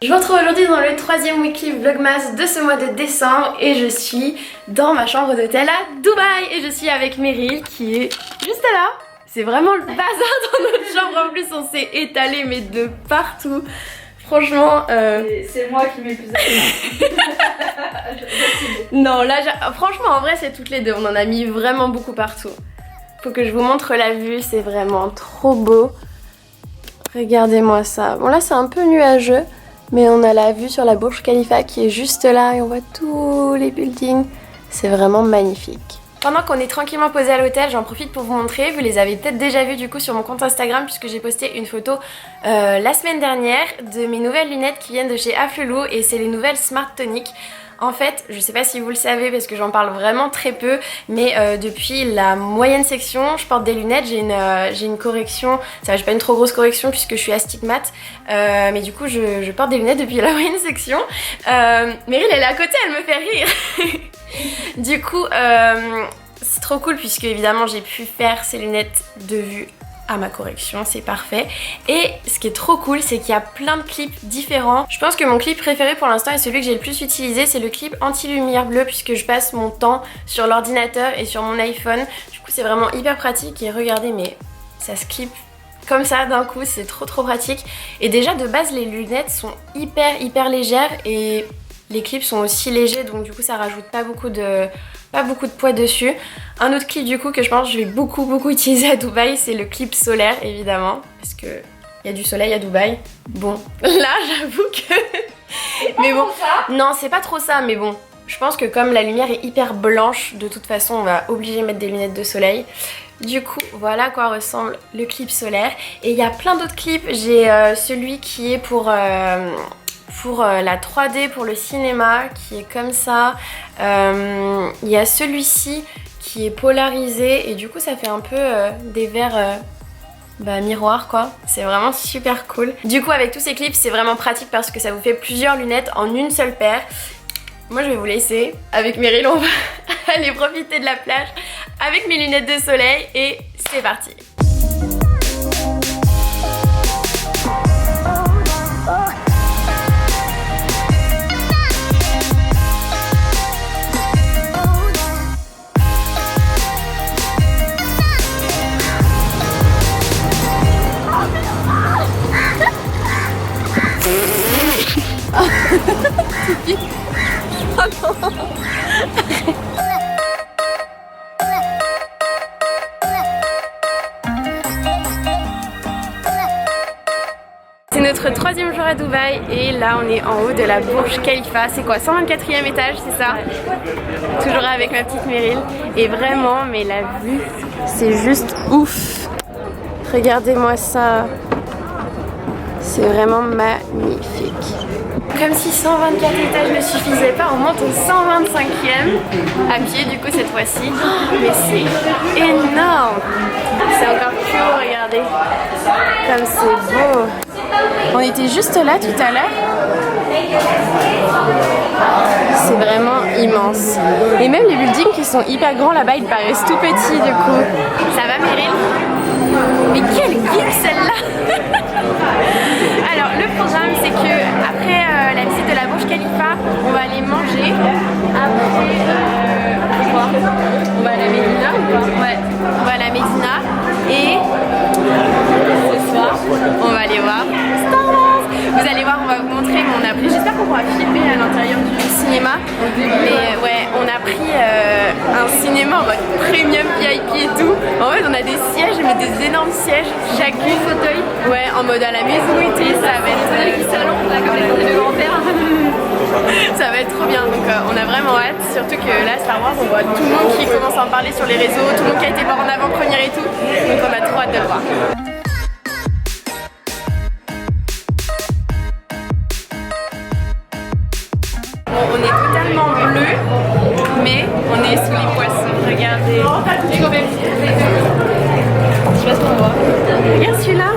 Je vous retrouve aujourd'hui dans le troisième weekly vlogmas de ce mois de décembre et je suis dans ma chambre d'hôtel à Dubaï et je suis avec Meryl qui est juste là. C'est vraiment le bazar dans notre chambre, en plus on s'est étalé mais de partout. Franchement, c'est moi qui mets plus à non là, franchement en vrai c'est toutes les deux, on en a mis vraiment beaucoup partout. Faut que je vous montre la vue, c'est vraiment trop beau. Regardez-moi ça. Bon là c'est un peu nuageux. Mais on a la vue sur la Burj Khalifa qui est juste là et on voit tous les buildings. C'est vraiment magnifique. Pendant qu'on est tranquillement posé à l'hôtel, j'en profite pour vous montrer. Vous les avez peut-être déjà vus du coup sur mon compte Instagram puisque j'ai posté une photo la semaine dernière de mes nouvelles lunettes qui viennent de chez Afflelou et c'est les nouvelles Smart Tonic. En fait, je sais pas si vous le savez parce que j'en parle vraiment très peu, mais depuis la moyenne section, je porte des lunettes, j'ai une correction, ça va, j'ai pas une trop grosse correction puisque je suis astigmate, mais du coup je porte des lunettes depuis la moyenne section. Meryl elle est à côté, elle me fait rire. Du coup, c'est trop cool puisque évidemment j'ai pu faire ces lunettes de vue à ma correction, c'est parfait. Et ce qui est trop cool, c'est qu'il y a plein de clips différents. Je pense que mon clip préféré pour l'instant et celui que j'ai le plus utilisé, c'est le clip anti-lumière bleue puisque je passe mon temps sur l'ordinateur et sur mon iPhone. Du coup, c'est vraiment hyper pratique et regardez, mais ça se clip comme ça d'un coup, c'est trop pratique. Et déjà de base, les lunettes sont hyper légères et les clips sont aussi légers, donc du coup ça rajoute pas beaucoup de poids dessus. Un autre clip du coup que je pense que je vais beaucoup utiliser à Dubaï, c'est le clip solaire évidemment, parce que il y a du soleil à Dubaï. Bon, là j'avoue que... mais bon, non c'est pas trop ça, mais bon, je pense que comme la lumière est hyper blanche, de toute façon on va obliger de mettre des lunettes de soleil. Du coup, voilà à quoi ressemble le clip solaire. Et il y a plein d'autres clips, j'ai celui qui est pour la 3D, pour le cinéma, qui est comme ça. Il y a celui-ci qui est polarisé et du coup ça fait un peu des verres miroirs quoi. C'est vraiment super cool. Du coup avec tous ces clips c'est vraiment pratique parce que ça vous fait plusieurs lunettes en une seule paire. Moi je vais vous laisser. Avec Meryl on va aller profiter de la plage avec mes lunettes de soleil et c'est parti. C'est notre troisième jour à Dubaï et là on est en haut de la Burj Khalifa. C'est quoi, 124e étage, c'est ça? Toujours avec ma petite Meryl. Et vraiment, mais la vue, c'est juste ouf. Regardez-moi ça. C'est vraiment magnifique. Comme si 124 étages ne suffisaient pas, on monte au 125e à pied du coup cette fois-ci. Mais c'est énorme. C'est encore plus haut, regardez. Comme c'est beau. On était juste là tout à l'heure. C'est vraiment immense. Et même les buildings qui sont hyper grands là-bas, ils paraissent tout petits du coup. Ça va Meryl? Mais quelle vue celle-là! Alors le programme c'est que après la visite de la Burj Khalifa, on va aller manger. Après on va à la Médina ou pas? Ouais, on va à la Médina et ce soir on va aller voir Star Wars. Vous allez voir, on va vous montrer, mais on a pris, j'espère qu'on pourra filmer à l'intérieur du cinéma. Mais ouais, on a pris un cinéma en mode premium VIP et tout. En fait on a des sièges, mais des énormes sièges, chacune fauteuil. Ouais, en mode à la maison et tout, ça va être salon, là, comme les de grand-père. Ça va être trop bien, donc on a vraiment hâte. Surtout que là, Star Wars, on voit tout le monde qui commence à en parler sur les réseaux, tout le monde qui a été voir en avant-première et tout. Donc on a trop hâte de le voir. Bon, on est totalement bleu, mais on est sous les poissons. Regardez. Je sais pas ce qu'on voit. Regarde celui-là.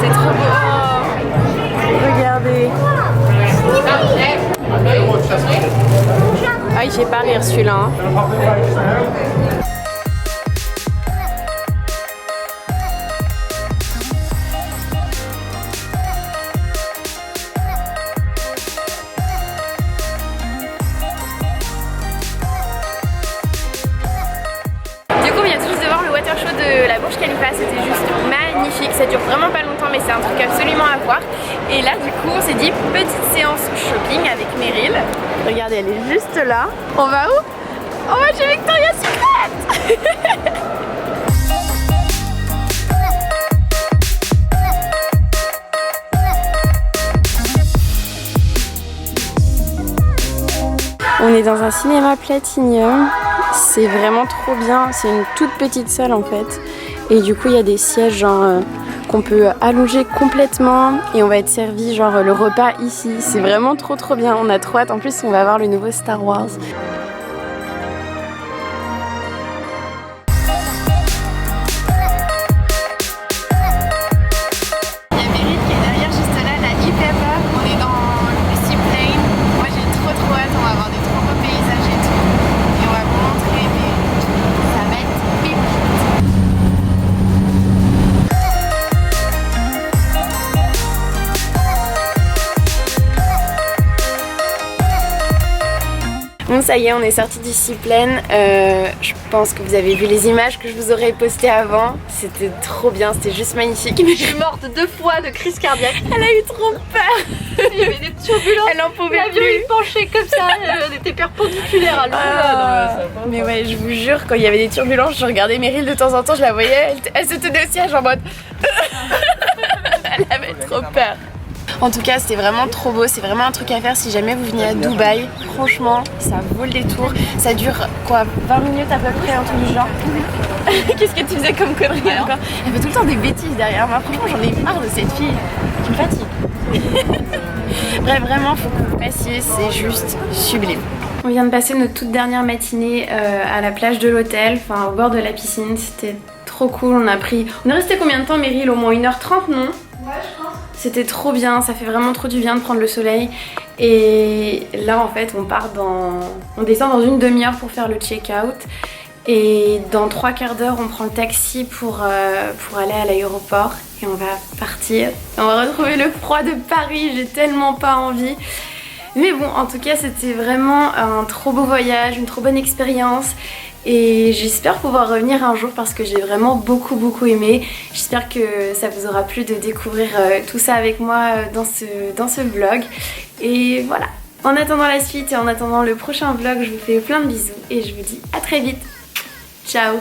C'est trop beau. Oh, regardez. Ah, il fait pas rire celui-là. Hein. de la Burj Khalifa, c'était juste magnifique, ça dure vraiment pas longtemps mais c'est un truc absolument à voir. Et là du coup on s'est dit petite séance shopping avec Meryl. Regardez, elle est juste là. On va où? On va chez Victoria's Secret. On est dans un cinéma Platinum, c'est vraiment trop bien, c'est une toute petite salle en fait. Et du coup il y a des sièges genre qu'on peut allonger complètement et on va être servi genre le repas ici. C'est vraiment trop bien, on a trop hâte. En plus on va voir le nouveau Star Wars. Bon ça y est, on est sorti du Seaplane. Je pense que vous avez vu les images que je vous aurais postées avant. C'était trop bien, c'était juste magnifique. Je suis morte 2 fois de crise cardiaque. Elle a eu trop peur. Il y avait des turbulences. Elle en pouvait L'avion plus. il penchait comme ça, elle était perpendiculaire à l'envers. Mais ouais, je vous jure, quand il y avait des turbulences, je regardais Meryl de temps en temps, je la voyais, elle se tenait au siège en mode... Elle avait trop peur. En tout cas c'était vraiment trop beau, c'est vraiment un truc à faire si jamais vous venez à Dubaï. Franchement ça vaut le détour. Ça dure quoi, 20 minutes à peu près, un truc du genre. Qu'est-ce que tu faisais comme connerie encore? Elle fait tout le temps des bêtises derrière moi, franchement j'en ai marre de cette fille qui me fatigue. Bref, vraiment faut que vous passiez, c'est juste sublime. On vient de passer notre toute dernière matinée à la plage de l'hôtel, enfin au bord de la piscine, c'était trop cool. On est resté combien de temps Meryl? Au moins 1h30 non? Ouais je pense. C'était trop bien, ça fait vraiment trop du bien de prendre le soleil. Et là en fait on descend dans une demi-heure pour faire le check-out. Et dans 3 quarts d'heure on prend le taxi pour aller à l'aéroport. Et on va partir. On va retrouver le froid de Paris, j'ai tellement pas envie. Mais bon, en tout cas c'était vraiment un trop beau voyage, une trop bonne expérience. Et j'espère pouvoir revenir un jour parce que j'ai vraiment beaucoup aimé. J'espère que ça vous aura plu de découvrir tout ça avec moi dans ce vlog. Et voilà. En attendant la suite et en attendant le prochain vlog, je vous fais plein de bisous et je vous dis à très vite. Ciao.